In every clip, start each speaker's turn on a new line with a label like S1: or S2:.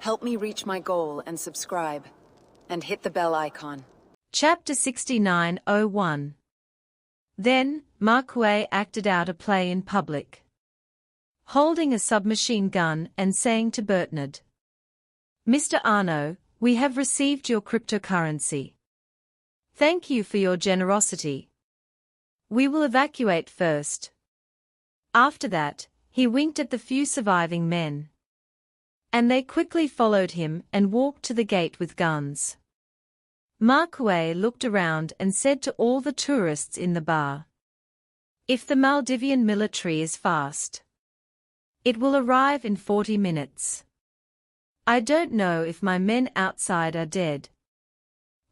S1: Help me reach my goal and subscribe. And hit the bell icon.
S2: Chapter 69:01. Then, Ma Kuei acted out a play in public, holding a submachine gun and saying to Bertnard, "Mr. Arno, we have received your cryptocurrency. Thank you for your generosity. We will evacuate first." After that, he winked at the few surviving men, and they quickly followed him and walked to the gate with guns. Ma Kuei looked around and said to all the tourists in the bar, "If the Maldivian military is fast, it will arrive in 40 minutes. I don't know if my men outside are dead.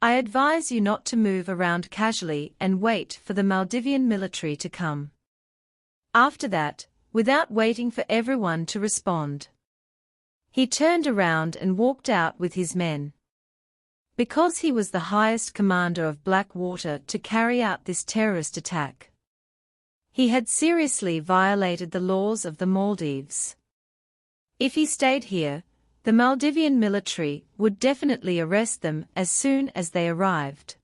S2: I advise you not to move around casually and wait for the Maldivian military to come." After that, without waiting for everyone to respond, he turned around and walked out with his men. Because he was the highest commander of Blackwater to carry out this terrorist attack, he had seriously violated the laws of the Maldives. If he stayed here, the Maldivian military would definitely arrest them as soon as they arrived.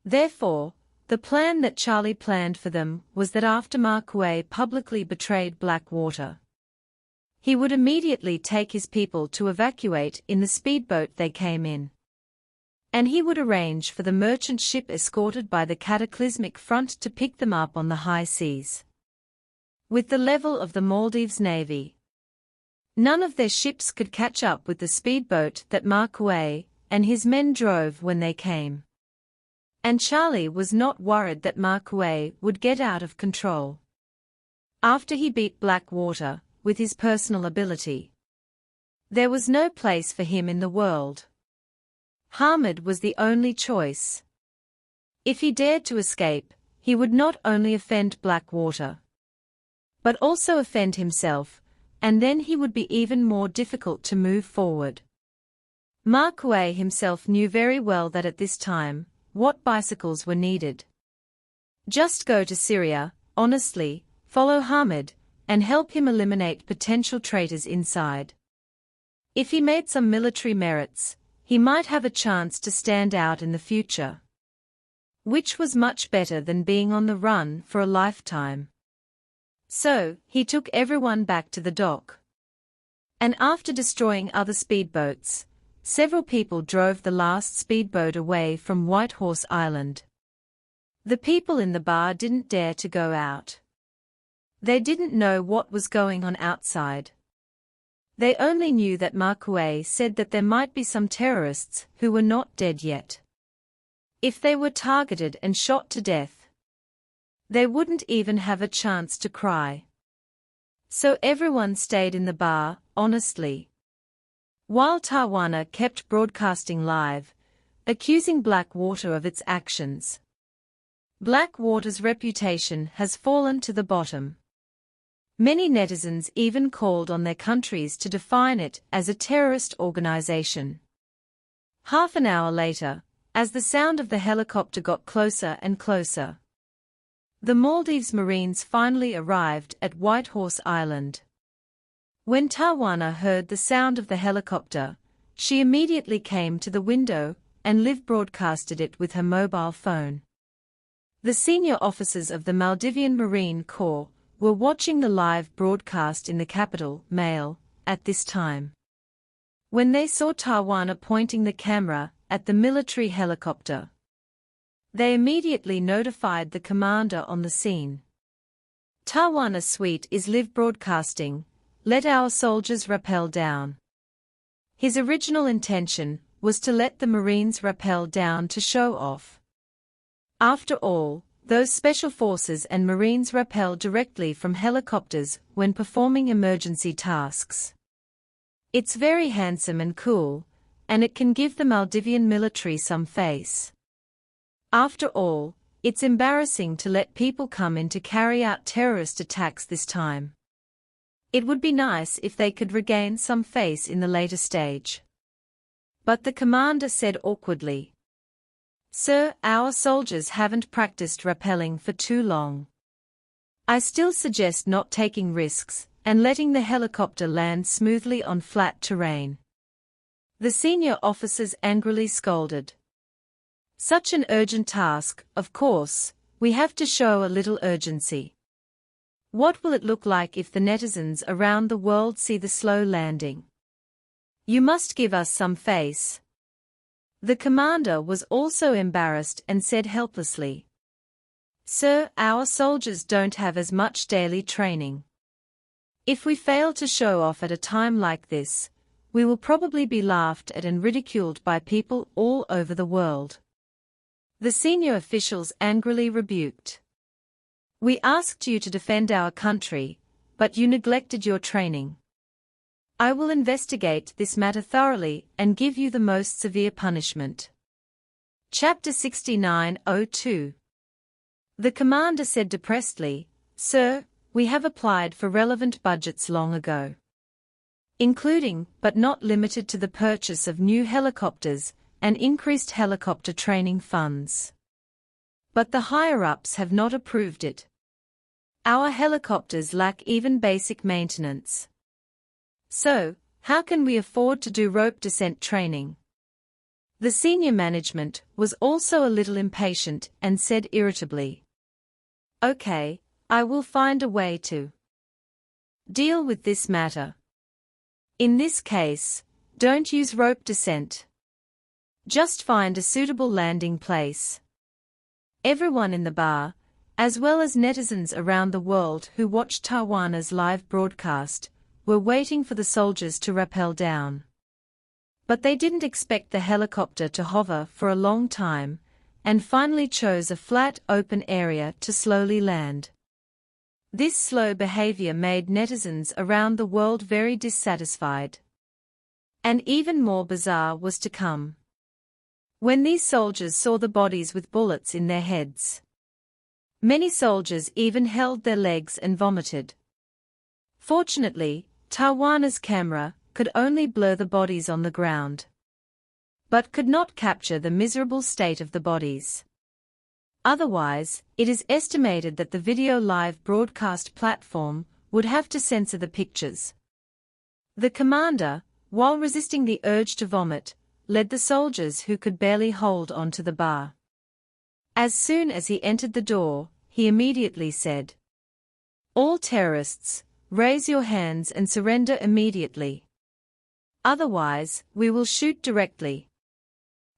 S2: Therefore, the plan that Charlie planned for them was that after Ma Kuei publicly betrayed Blackwater, he would immediately take his people to evacuate in the speedboat they came in, and he would arrange for the merchant ship escorted by the Cataclysmic Front to pick them up on the high seas. With the level of the Maldives Navy, none of their ships could catch up with the speedboat that Ma Kuei and his men drove when they came. And Charlie was not worried that Ma Kuei would get out of control. After he beat Blackwater with his personal ability, there was no place for him in the world. Hamid was the only choice. If he dared to escape, he would not only offend Blackwater, but also offend himself, and then he would be even more difficult to move forward. Ma Kuei himself knew very well that at this time, what bicycles were needed. Just go to Syria, honestly, follow Hamid, and help him eliminate potential traitors inside. If he made some military merits, he might have a chance to stand out in the future, which was much better than being on the run for a lifetime. So, he took everyone back to the dock. And after destroying other speedboats, several people drove the last speedboat away from Whitehorse Island. The people in the bar didn't dare to go out. They didn't know what was going on outside. They only knew that Ma Kuei said that there might be some terrorists who were not dead yet. If they were targeted and shot to death, they wouldn't even have a chance to cry. So everyone stayed in the bar, honestly, while Tawana kept broadcasting live, accusing Blackwater of its actions. Blackwater's reputation has fallen to the bottom. Many netizens even called on their countries to define it as a terrorist organization. Half an hour later, as the sound of the helicopter got closer and closer, the Maldives Marines finally arrived at Whitehorse Island. When Tawana heard the sound of the helicopter, she immediately came to the window and live broadcasted it with her mobile phone. The senior officers of the Maldivian Marine Corps were watching the live broadcast in the capital, Mail, at this time. When they saw Tawana pointing the camera at the military helicopter, they immediately notified the commander on the scene. "Tawana suite is live broadcasting. Let our soldiers rappel down." His original intention was to let the Marines rappel down to show off. After all, those special forces and Marines rappel directly from helicopters when performing emergency tasks. It's very handsome and cool, and it can give the Maldivian military some face. After all, it's embarrassing to let people come in to carry out terrorist attacks this time. It would be nice if they could regain some face in the later stage. But the commander said awkwardly, "Sir, our soldiers haven't practiced rappelling for too long. I still suggest not taking risks and letting the helicopter land smoothly on flat terrain." The senior officers angrily scolded. Such an urgent task, of course, we have to show a little urgency. What will it look like if the netizens around the world see the slow landing? You must give us some face. The commander was also embarrassed and said helplessly, "Sir, our soldiers don't have as much daily training. If we fail to show off at a time like this, we will probably be laughed at and ridiculed by people all over the world." The senior officials angrily rebuked. "We asked you to defend our country, but you neglected your training. I will investigate this matter thoroughly and give you the most severe punishment." Chapter 69:02. The commander said depressedly, "Sir, we have applied for relevant budgets long ago, including but not limited to the purchase of new helicopters and increased helicopter training funds. But the higher-ups have not approved it. Our helicopters lack even basic maintenance. So, how can we afford to do rope descent training?" The senior management was also a little impatient and said irritably, "Okay, I will find a way to deal with this matter. In this case, don't use rope descent. Just find a suitable landing place." Everyone in the bar, as well as netizens around the world who watched Tajuana's live broadcast, were waiting for the soldiers to rappel down. But they didn't expect the helicopter to hover for a long time, and finally chose a flat open area to slowly land. This slow behavior made netizens around the world very dissatisfied. And even more bizarre was to come. When these soldiers saw the bodies with bullets in their heads, many soldiers even held their legs and vomited. Fortunately, Tajuana's camera could only blur the bodies on the ground, but could not capture the miserable state of the bodies. Otherwise, it is estimated that the video live broadcast platform would have to censor the pictures. The commander, while resisting the urge to vomit, led the soldiers who could barely hold on to the bar. As soon as he entered the door, he immediately said, "All terrorists, raise your hands and surrender immediately. Otherwise, we will shoot directly."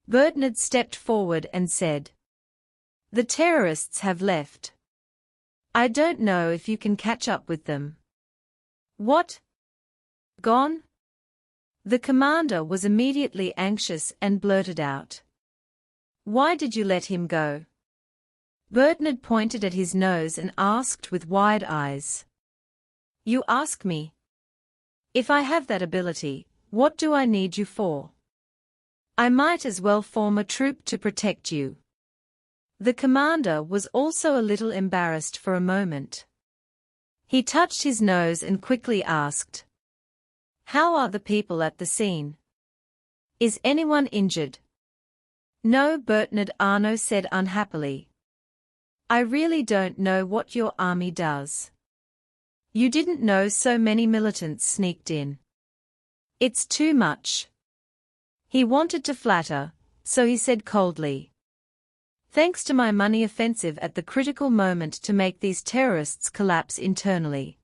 S2: Bertnard stepped forward and said, "The terrorists have left. I don't know if you can catch up with them." "What? Gone?" The commander was immediately anxious and blurted out, "Why did you let him go?" Bertnard pointed at his nose and asked with wide eyes, "You ask me? If I have that ability, what do I need you for? I might as well form a troop to protect you." The commander was also a little embarrassed for a moment. He touched his nose and quickly asked, "How are the people at the scene? Is anyone injured?" "No," Bertnard Arnault said unhappily. "I really don't know what your army does. You didn't know so many militants sneaked in. It's too much." He wanted to flatter, so he said coldly, "Thanks to my money offensive at the critical moment to make these terrorists collapse internally.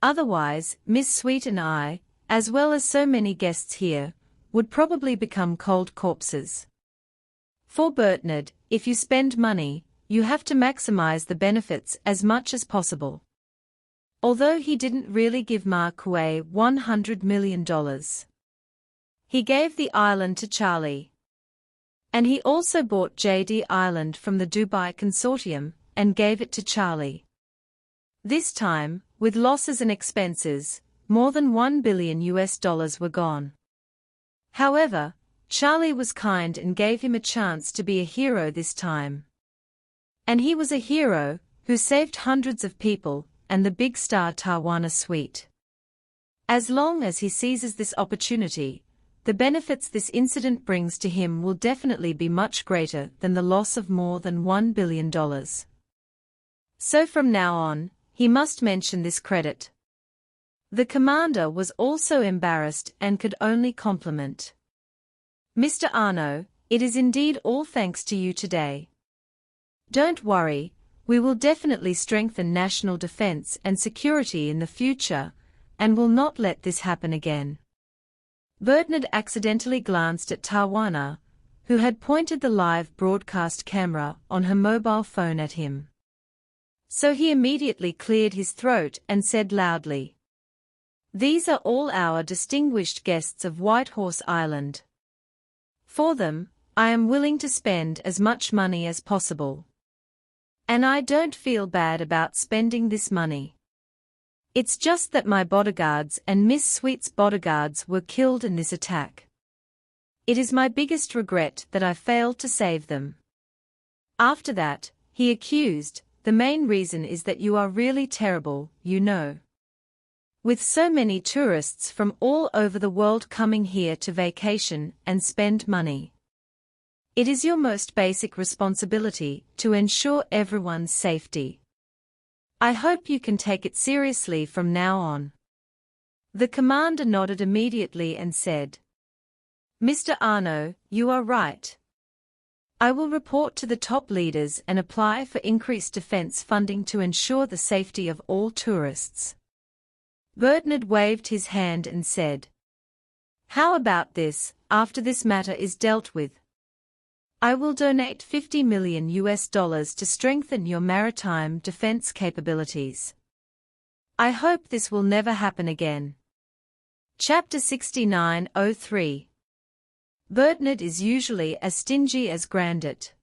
S2: Otherwise, Miss Sweet and I, as well as so many guests here, would probably become cold corpses." For Bertnard, if you spend money, you have to maximize the benefits as much as possible. Although he didn't really give Marquet $100 million. He gave the island to Charlie. And he also bought JD Island from the Dubai Consortium and gave it to Charlie. This time, with losses and expenses, more than $1 billion were gone. However, Charlie was kind and gave him a chance to be a hero this time. And he was a hero who saved hundreds of people and the big star Tajuana Sweet. As long as he seizes this opportunity, the benefits this incident brings to him will definitely be much greater than the loss of more than $1 billion. So from now on, he must mention this credit. The commander was also embarrassed and could only compliment. Mr. Arno, it is indeed all thanks to you today. Don't worry, we will definitely strengthen national defense and security in the future, and will not let this happen again. Bernard accidentally glanced at Tawana, who had pointed the live broadcast camera on her mobile phone at him. So he immediately cleared his throat and said loudly, "These are all our distinguished guests of Whitehorse Island. For them, I am willing to spend as much money as possible. And I don't feel bad about spending this money. It's just that my bodyguards and Miss Sweet's bodyguards were killed in this attack. It is my biggest regret that I failed to save them." After that, he accused, "The main reason is that you are really terrible, you know. With so many tourists from all over the world coming here to vacation and spend money. It is your most basic responsibility to ensure everyone's safety. I hope you can take it seriously from now on." The commander nodded immediately and said, "Mr. Arno, you are right. I will report to the top leaders and apply for increased defense funding to ensure the safety of all tourists." Bernard waved his hand and said, "How about this, after this matter is dealt with? I will donate $50 million to strengthen your maritime defense capabilities. I hope this will never happen again." Chapter 69:03. Bernard is usually as stingy as Grandit.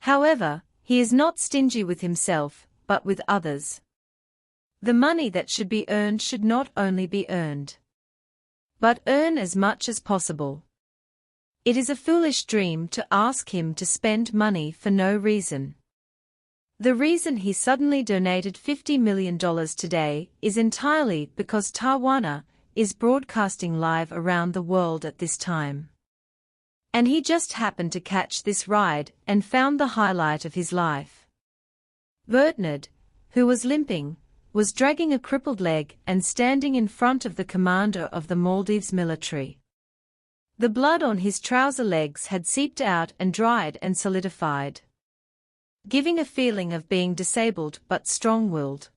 S2: However, he is not stingy with himself, but with others. The money that should be earned should not only be earned, but earn as much as possible. It is a foolish dream to ask him to spend money for no reason. The reason he suddenly donated $50 million today is entirely because Tawana is broadcasting live around the world at this time. And he just happened to catch this ride and found the highlight of his life. Bernard, who was limping, was dragging a crippled leg and standing in front of the commander of the Maldives military. The blood on his trouser legs had seeped out and dried and solidified, giving a feeling of being disabled but strong-willed.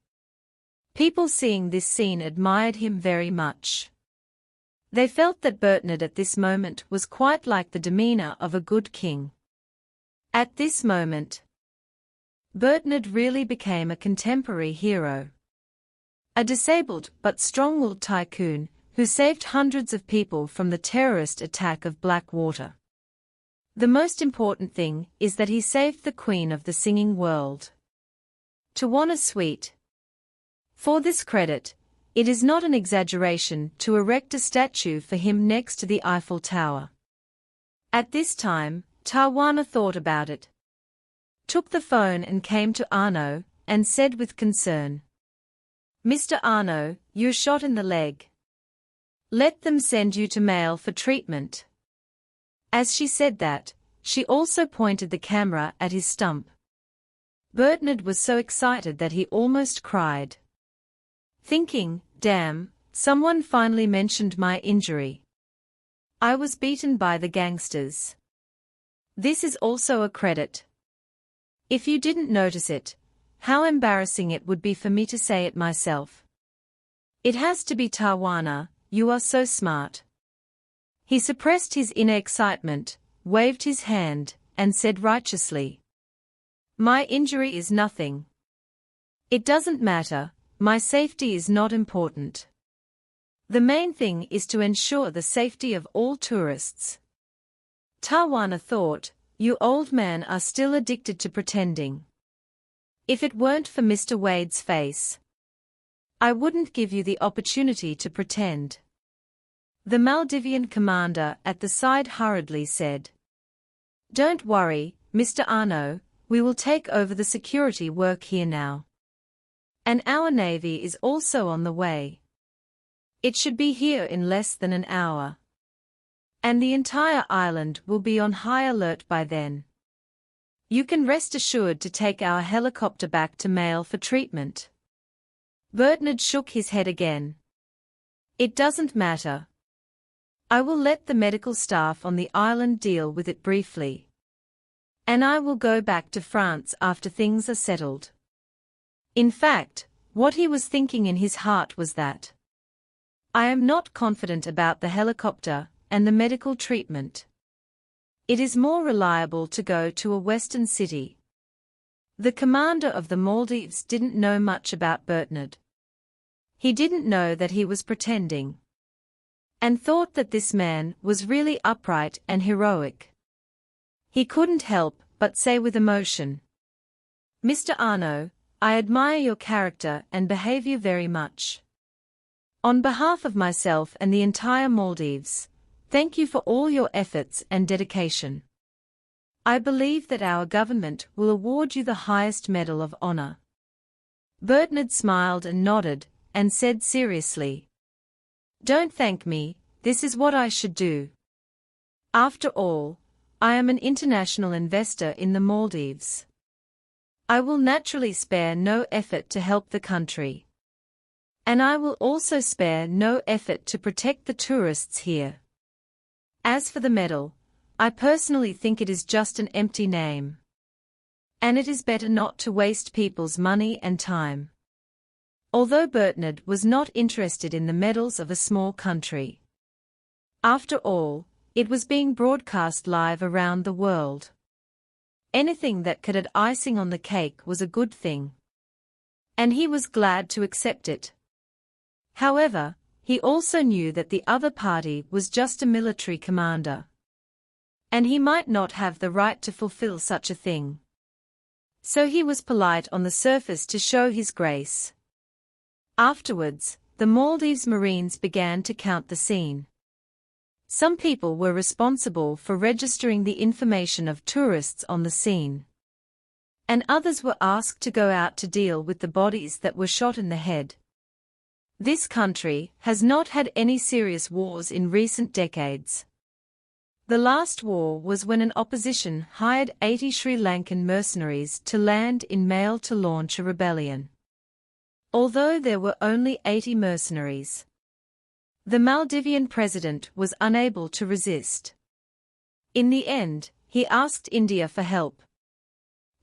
S2: People seeing this scene admired him very much. They felt that Bernard at this moment was quite like the demeanor of a good king. At this moment, Bernard really became a contemporary hero. A disabled but strong-willed tycoon who saved hundreds of people from the terrorist attack of Blackwater. The most important thing is that he saved the Queen of the Singing World, Tawana Sweet. For this credit, it is not an exaggeration to erect a statue for him next to the Eiffel Tower. At this time, Tawana thought about it, took the phone and came to Arno, and said with concern, "Mr. Arno, you're shot in the leg. Let them send you to Mail for treatment." As she said that, she also pointed the camera at his stump. Bernard was so excited that he almost cried, thinking, "Damn, someone finally mentioned my injury. I was beaten by the gangsters. This is also a credit. If you didn't notice it, how embarrassing it would be for me to say it myself. It has to be Tawana, you are so smart." He suppressed his inner excitement, waved his hand, and said righteously, "My injury is nothing. It doesn't matter, my safety is not important. The main thing is to ensure the safety of all tourists." Tawana thought, "You old men are still addicted to pretending. If it weren't for Mr. Wade's face, I wouldn't give you the opportunity to pretend." The Maldivian commander at the side hurriedly said, "Don't worry, Mr. Arno, we will take over the security work here now. And our navy is also on the way. It should be here in less than an hour. And the entire island will be on high alert by then. You can rest assured to take our helicopter back to Mail for treatment." Bernard shook his head again. It doesn't matter. I will let the medical staff on the island deal with it briefly. And I will go back to France after things are settled. In fact, what he was thinking in his heart was that I am not confident about the helicopter and the medical treatment. It is more reliable to go to a western city. The commander of the Maldives didn't know much about Bernard. He didn't know that he was pretending. And thought that this man was really upright and heroic. He couldn't help but say with emotion, "Mr. Arnaud, I admire your character and behavior very much. On behalf of myself and the entire Maldives, thank you for all your efforts and dedication. I believe that our government will award you the highest medal of honor." Bernard smiled and nodded, and said seriously, "Don't thank me, this is what I should do. After all, I am an international investor in the Maldives. I will naturally spare no effort to help the country. And I will also spare no effort to protect the tourists here. As for the medal, I personally think it is just an empty name. And it is better not to waste people's money and time." Although Bernard was not interested in the medals of a small country. After all, it was being broadcast live around the world. Anything that could add icing on the cake was a good thing. And he was glad to accept it. However, he also knew that the other party was just a military commander. And he might not have the right to fulfill such a thing. So he was polite on the surface to show his grace. Afterwards, the Maldives Marines began to count the scene. Some people were responsible for registering the information of tourists on the scene. And others were asked to go out to deal with the bodies that were shot in the head. This country has not had any serious wars in recent decades. The last war was when an opposition hired 80 Sri Lankan mercenaries to land in Male to launch a rebellion. Although there were only 80 mercenaries, the Maldivian president was unable to resist. In the end, he asked India for help.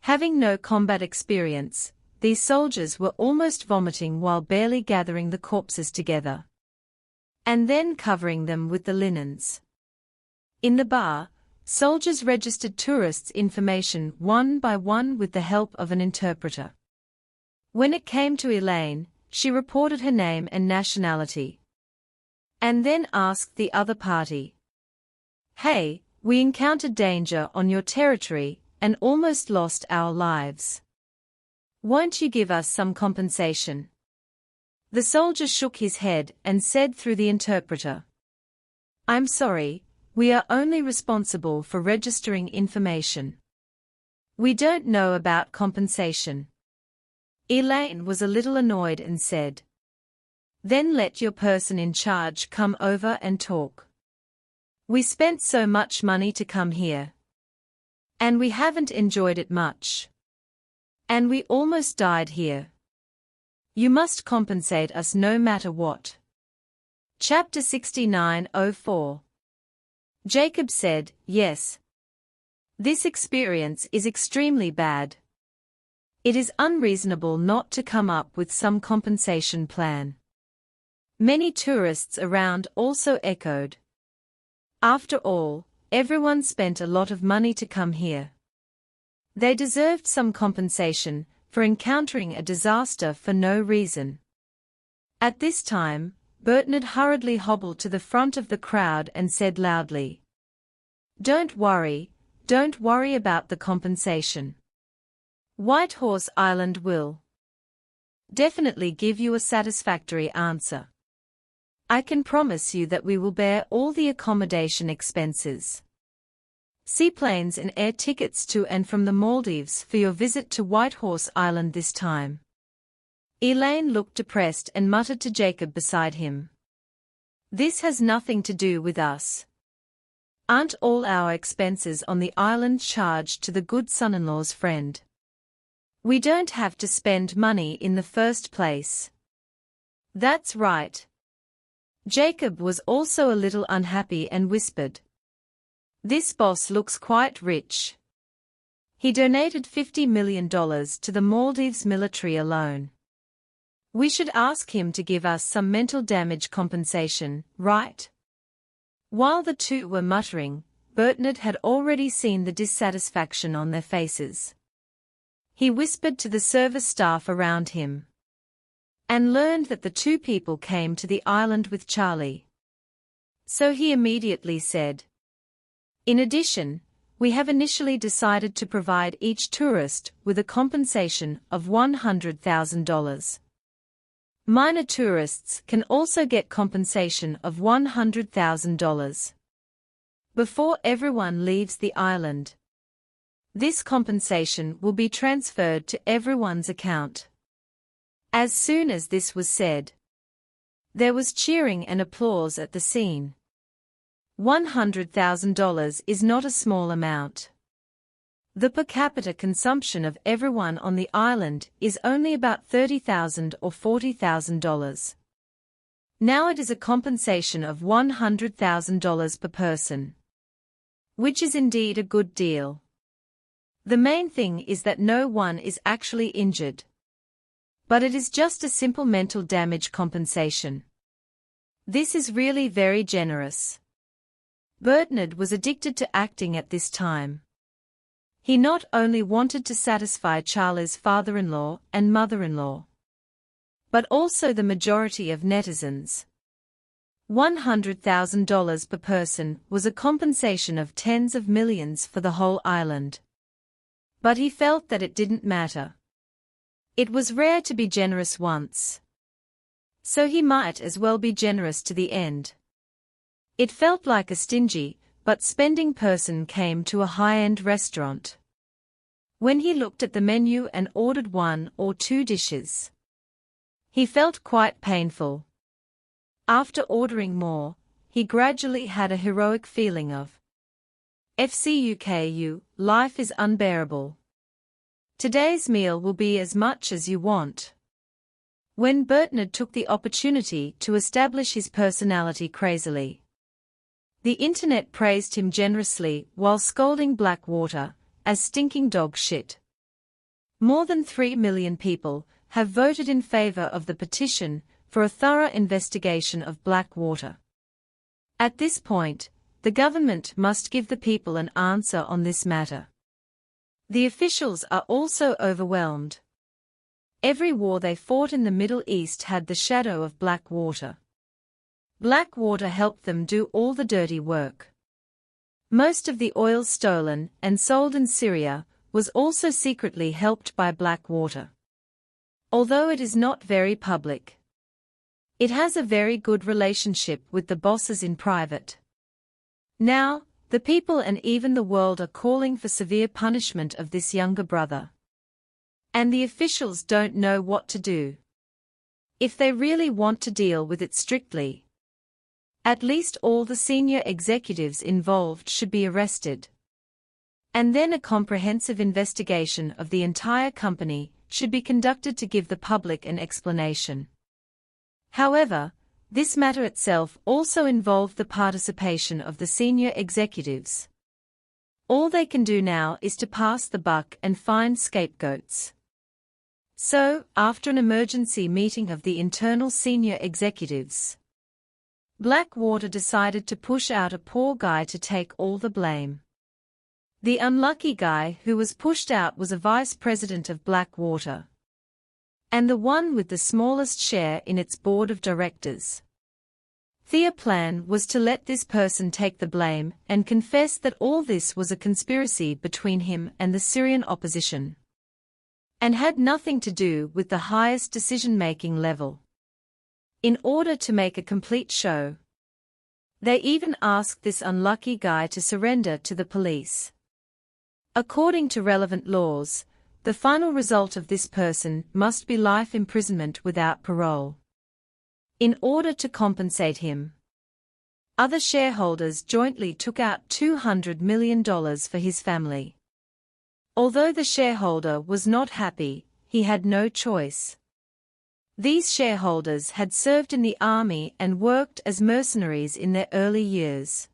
S2: Having no combat experience, these soldiers were almost vomiting while barely gathering the corpses together. And then covering them with the linens. In the bar, soldiers registered tourists' information one by one with the help of an interpreter. When it came to Elaine, she reported her name and nationality. And then asked the other party, "Hey, we encountered danger on your territory and almost lost our lives. Won't you give us some compensation?" The soldier shook his head and said through the interpreter, "I'm sorry, we are only responsible for registering information. We don't know about compensation." Elaine was a little annoyed and said, "Then let your person in charge come over and talk. We spent so much money to come here. And we haven't enjoyed it much. And we almost died here. You must compensate us no matter what." Chapter 69:04. Jacob said, "Yes. This experience is extremely bad. It is unreasonable not to come up with some compensation plan." Many tourists around also echoed. After all, everyone spent a lot of money to come here. They deserved some compensation for encountering a disaster for no reason. At this time, Bernard hurriedly hobbled to the front of the crowd and said loudly, don't worry about the compensation. White Horse Island will definitely give you a satisfactory answer. I can promise you that we will bear all the accommodation expenses. Seaplanes and air tickets to and from the Maldives for your visit to White Horse Island this time." Elaine looked depressed and muttered to Jacob beside him, "This has nothing to do with us. Aren't all our expenses on the island charged to the good son-in-law's friend? We don't have to spend money in the first place." "That's right. Jacob was also a little unhappy and whispered, "This boss looks quite rich. He donated $50 million to the Maldives military alone. We should ask him to give us some mental damage compensation, right?" While the two were muttering, Bernard had already seen the dissatisfaction on their faces. He whispered to the service staff around him and learned that the two people came to the island with Charlie. So he immediately said, "In addition, we have initially decided to provide each tourist with a compensation of $100,000. Minor tourists can also get compensation of $100,000. Before everyone leaves the island. This compensation will be transferred to everyone's account." As soon as this was said, there was cheering and applause at the scene. $100,000 is not a small amount. The per capita consumption of everyone on the island is only about $30,000 or $40,000. Now it is a compensation of $100,000 per person, which is indeed a good deal. The main thing is that no one is actually injured. But it is just a simple mental damage compensation. This is really very generous. Bernard was addicted to acting at this time. He not only wanted to satisfy Charlie's father-in-law and mother-in-law, but also the majority of netizens. $100,000 per person was a compensation of tens of millions for the whole island. But he felt that it didn't matter. It was rare to be generous once. So he might as well be generous to the end. It felt like a stingy, but spending person came to a high-end restaurant. When he looked at the menu and ordered one or two dishes, he felt quite painful. After ordering more, he gradually had a heroic feeling of FCUKU, life is unbearable. Today's meal will be as much as you want. When Bernard took the opportunity to establish his personality crazily, the internet praised him generously while scolding Blackwater as stinking dog shit. More than 3 million people have voted in favor of the petition for a thorough investigation of Blackwater. At this point, the government must give the people an answer on this matter. The officials are also overwhelmed. Every war they fought in the Middle East had the shadow of Blackwater. Blackwater helped them do all the dirty work. Most of the oil stolen and sold in Syria was also secretly helped by Blackwater. Although it is not very public, it has a very good relationship with the bosses in private. Now, the people and even the world are calling for severe punishment of this younger brother. And the officials don't know what to do. If they really want to deal with it strictly, at least all the senior executives involved should be arrested. And then a comprehensive investigation of the entire company should be conducted to give the public an explanation. However, this matter itself also involved the participation of the senior executives. All they can do now is to pass the buck and find scapegoats. So, after an emergency meeting of the internal senior executives, Blackwater decided to push out a poor guy to take all the blame. The unlucky guy who was pushed out was a vice president of Blackwater, and the one with the smallest share in its board of directors. Their plan was to let this person take the blame and confess that all this was a conspiracy between him and the Syrian opposition, and had nothing to do with the highest decision-making level. In order to make a complete show, they even asked this unlucky guy to surrender to the police. According to relevant laws, the final result of this person must be life imprisonment without parole. In order to compensate him, other shareholders jointly took out $200 million for his family. Although the shareholder was not happy, he had no choice. These shareholders had served in the army and worked as mercenaries in their early years.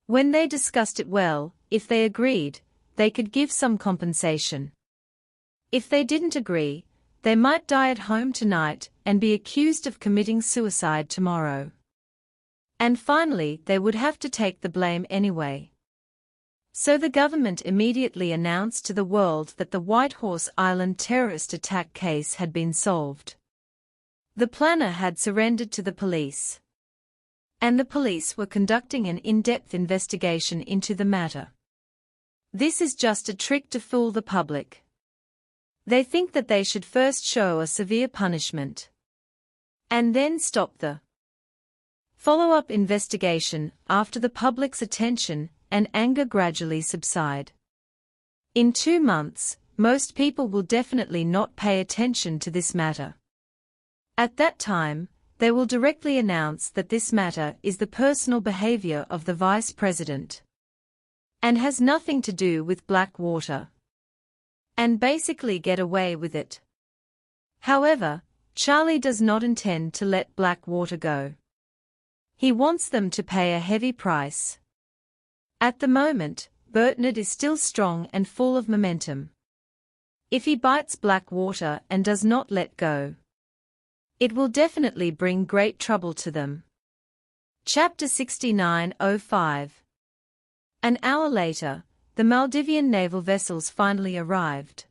S2: When they discussed it well, if they agreed, they could give some compensation. If they didn't agree, they might die at home tonight and be accused of committing suicide tomorrow. And finally, they would have to take the blame anyway. So the government immediately announced to the world that the Whitehorse Island terrorist attack case had been solved. The planner had surrendered to the police. And the police were conducting an in-depth investigation into the matter. This is just a trick to fool the public. They think that they should first show a severe punishment. And then stop the follow-up investigation after the public's attention and anger gradually subside. In 2 months, most people will definitely not pay attention to this matter. At that time, they will directly announce that this matter is the personal behavior of the vice president and has nothing to do with Blackwater, and basically get away with it. However, Charlie does not intend to let Blackwater go. He wants them to pay a heavy price. At the moment, Bertnard is still strong and full of momentum. If he bites Blackwater and does not let go, it will definitely bring great trouble to them. Chapter 69:05. An hour later, the Maldivian naval vessels finally arrived.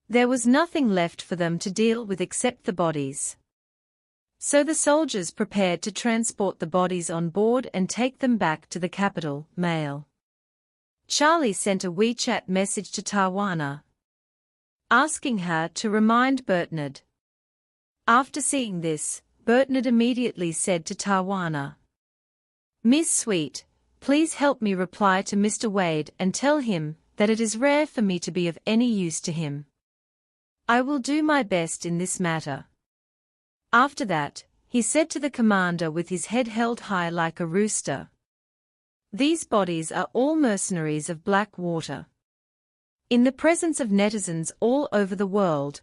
S2: There was nothing left for them to deal with except the bodies. So the soldiers prepared to transport the bodies on board and take them back to the capital, Mail. Charlie sent a WeChat message to Tawana, asking her to remind Bertnard. After seeing this, Bertnard immediately said to Tawana, "Miss Sweet, please help me reply to Mr. Wade and tell him that it is rare for me to be of any use to him. I will do my best in this matter." After that, he said to the commander with his head held high like a rooster, "These bodies are all mercenaries of Blackwater. In the presence of netizens all over the world,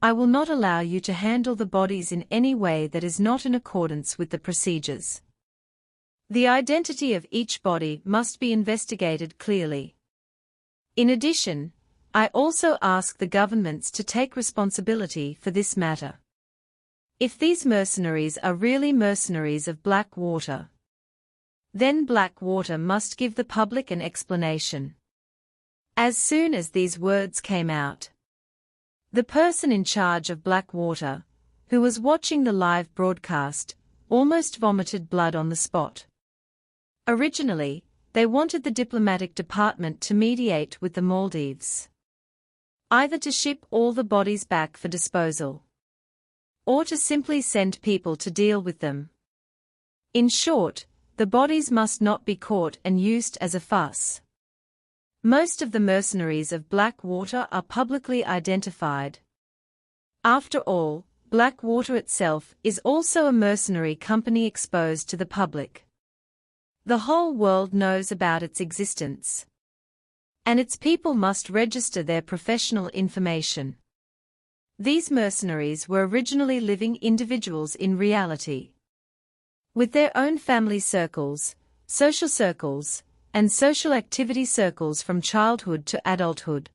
S2: I will not allow you to handle the bodies in any way that is not in accordance with the procedures. The identity of each body must be investigated clearly. In addition, I also ask the governments to take responsibility for this matter. If these mercenaries are really mercenaries of Blackwater, then Blackwater must give the public an explanation." As soon as these words came out, the person in charge of Blackwater, who was watching the live broadcast, almost vomited blood on the spot. Originally, they wanted the diplomatic department to mediate with the Maldives, either to ship all the bodies back for disposal, or to simply send people to deal with them. In short, the bodies must not be caught and used as a fuss. Most of the mercenaries of Blackwater are publicly identified. After all, Blackwater itself is also a mercenary company exposed to the public. The whole world knows about its existence, and its people must register their professional information. These mercenaries were originally living individuals in reality, with their own family circles, social circles, and social activity circles from childhood to adulthood.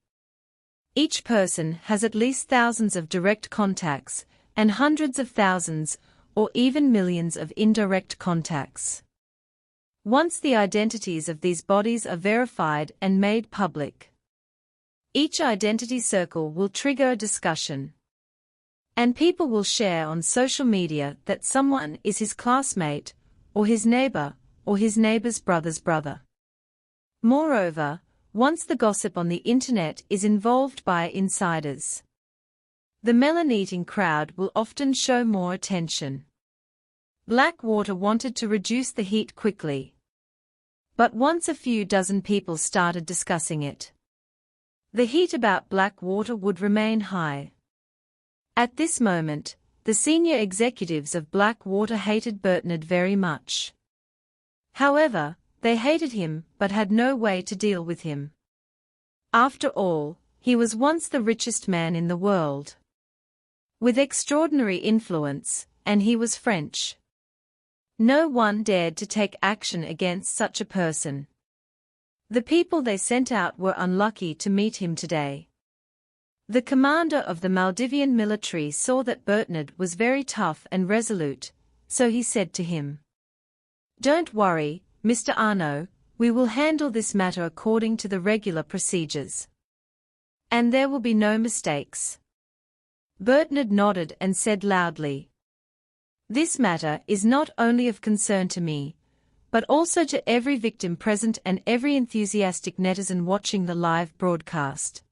S2: Each person has at least thousands of direct contacts, and hundreds of thousands, or even millions of indirect contacts. Once the identities of these bodies are verified and made public, each identity circle will trigger a discussion, and people will share on social media that someone is his classmate, or his neighbor, or his neighbor's brother's brother. Moreover, once the gossip on the internet is involved by insiders, the melon-eating crowd will often show more attention. Blackwater wanted to reduce the heat quickly, but once a few dozen people started discussing it, the heat about Blackwater would remain high. At this moment, the senior executives of Blackwater hated Bertnard very much. However, they hated him but had no way to deal with him. After all, he was once the richest man in the world. with extraordinary influence, and he was French. No one dared to take action against such a person. The people they sent out were unlucky to meet him today. The commander of the Maldivian military saw that Bernard was very tough and resolute, so he said to him, "Don't worry, Mr. Arnaud, we will handle this matter according to the regular procedures. And there will be no mistakes." Bernard nodded and said loudly, "This matter is not only of concern to me, but also to every victim present and every enthusiastic netizen watching the live broadcast.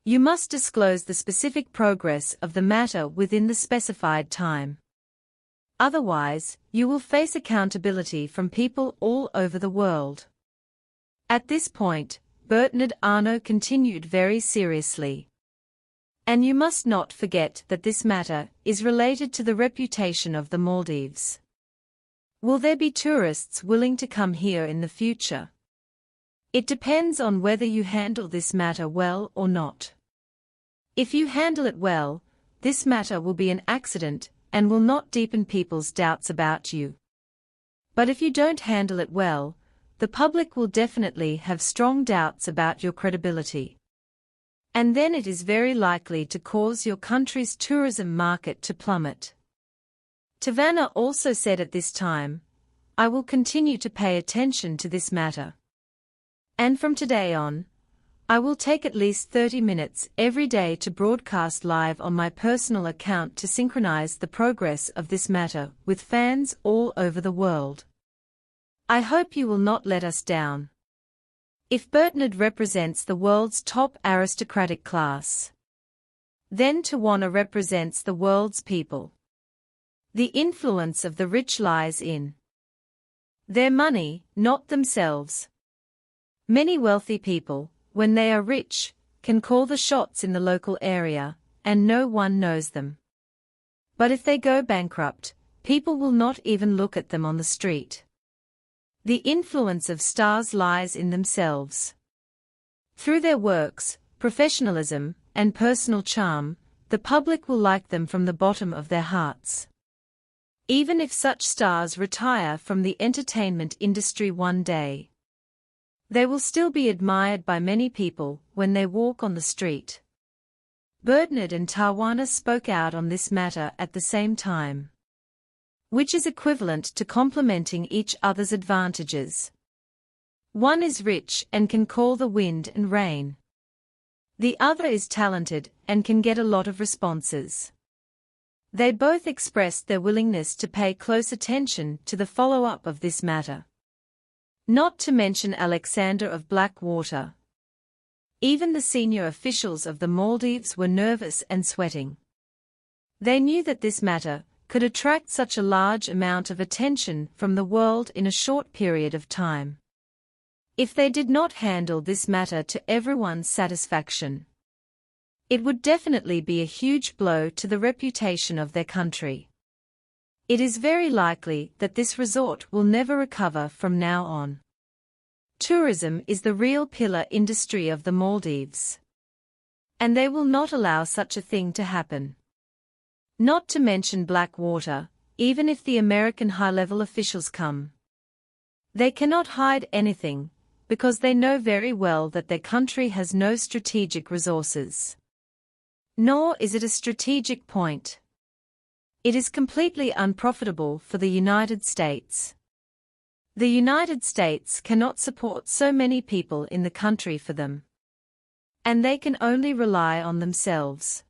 S2: You must disclose the specific progress of the matter within the specified time. Otherwise, you will face accountability from people all over the world." At this point, Bernard Arnault continued very seriously. "And you must not forget that this matter is related to the reputation of the Maldives. Will there be tourists willing to come here in the future? It depends on whether you handle this matter well or not. If you handle it well, this matter will be an accident and will not deepen people's doubts about you. But if you don't handle it well, the public will definitely have strong doubts about your credibility. And then it is very likely to cause your country's tourism market to plummet." Tavanna also said at this time, "I will continue to pay attention to this matter. And from today on, I will take at least 30 minutes every day to broadcast live on my personal account to synchronize the progress of this matter with fans all over the world. I hope you will not let us down." If Bernard represents the world's top aristocratic class, then Tawana represents the world's people. The influence of the rich lies in their money, not themselves. Many wealthy people, when they are rich, can call the shots in the local area, and no one knows them. But if they go bankrupt, people will not even look at them on the street. The influence of stars lies in themselves. Through their works, professionalism, and personal charm, the public will like them from the bottom of their hearts. Even if such stars retire from the entertainment industry one day, they will still be admired by many people when they walk on the street. Bernard and Tawana spoke out on this matter at the same time, which is equivalent to complementing each other's advantages. One is rich and can call the wind and rain. The other is talented and can get a lot of responses. They both expressed their willingness to pay close attention to the follow-up of this matter. Not to mention Alexander of Blackwater. Even the senior officials of the Maldives were nervous and sweating. They knew that this matter could attract such a large amount of attention from the world in a short period of time. If they did not handle this matter to everyone's satisfaction, it would definitely be a huge blow to the reputation of their country. It is very likely that this resort will never recover from now on. Tourism is the real pillar industry of the Maldives, and they will not allow such a thing to happen. Not to mention Blackwater, even if the American high-level officials come, they cannot hide anything, because they know very well that their country has no strategic resources. Nor is it a strategic point. It is completely unprofitable for the United States. The United States cannot support so many people in the country for them, and they can only rely on themselves.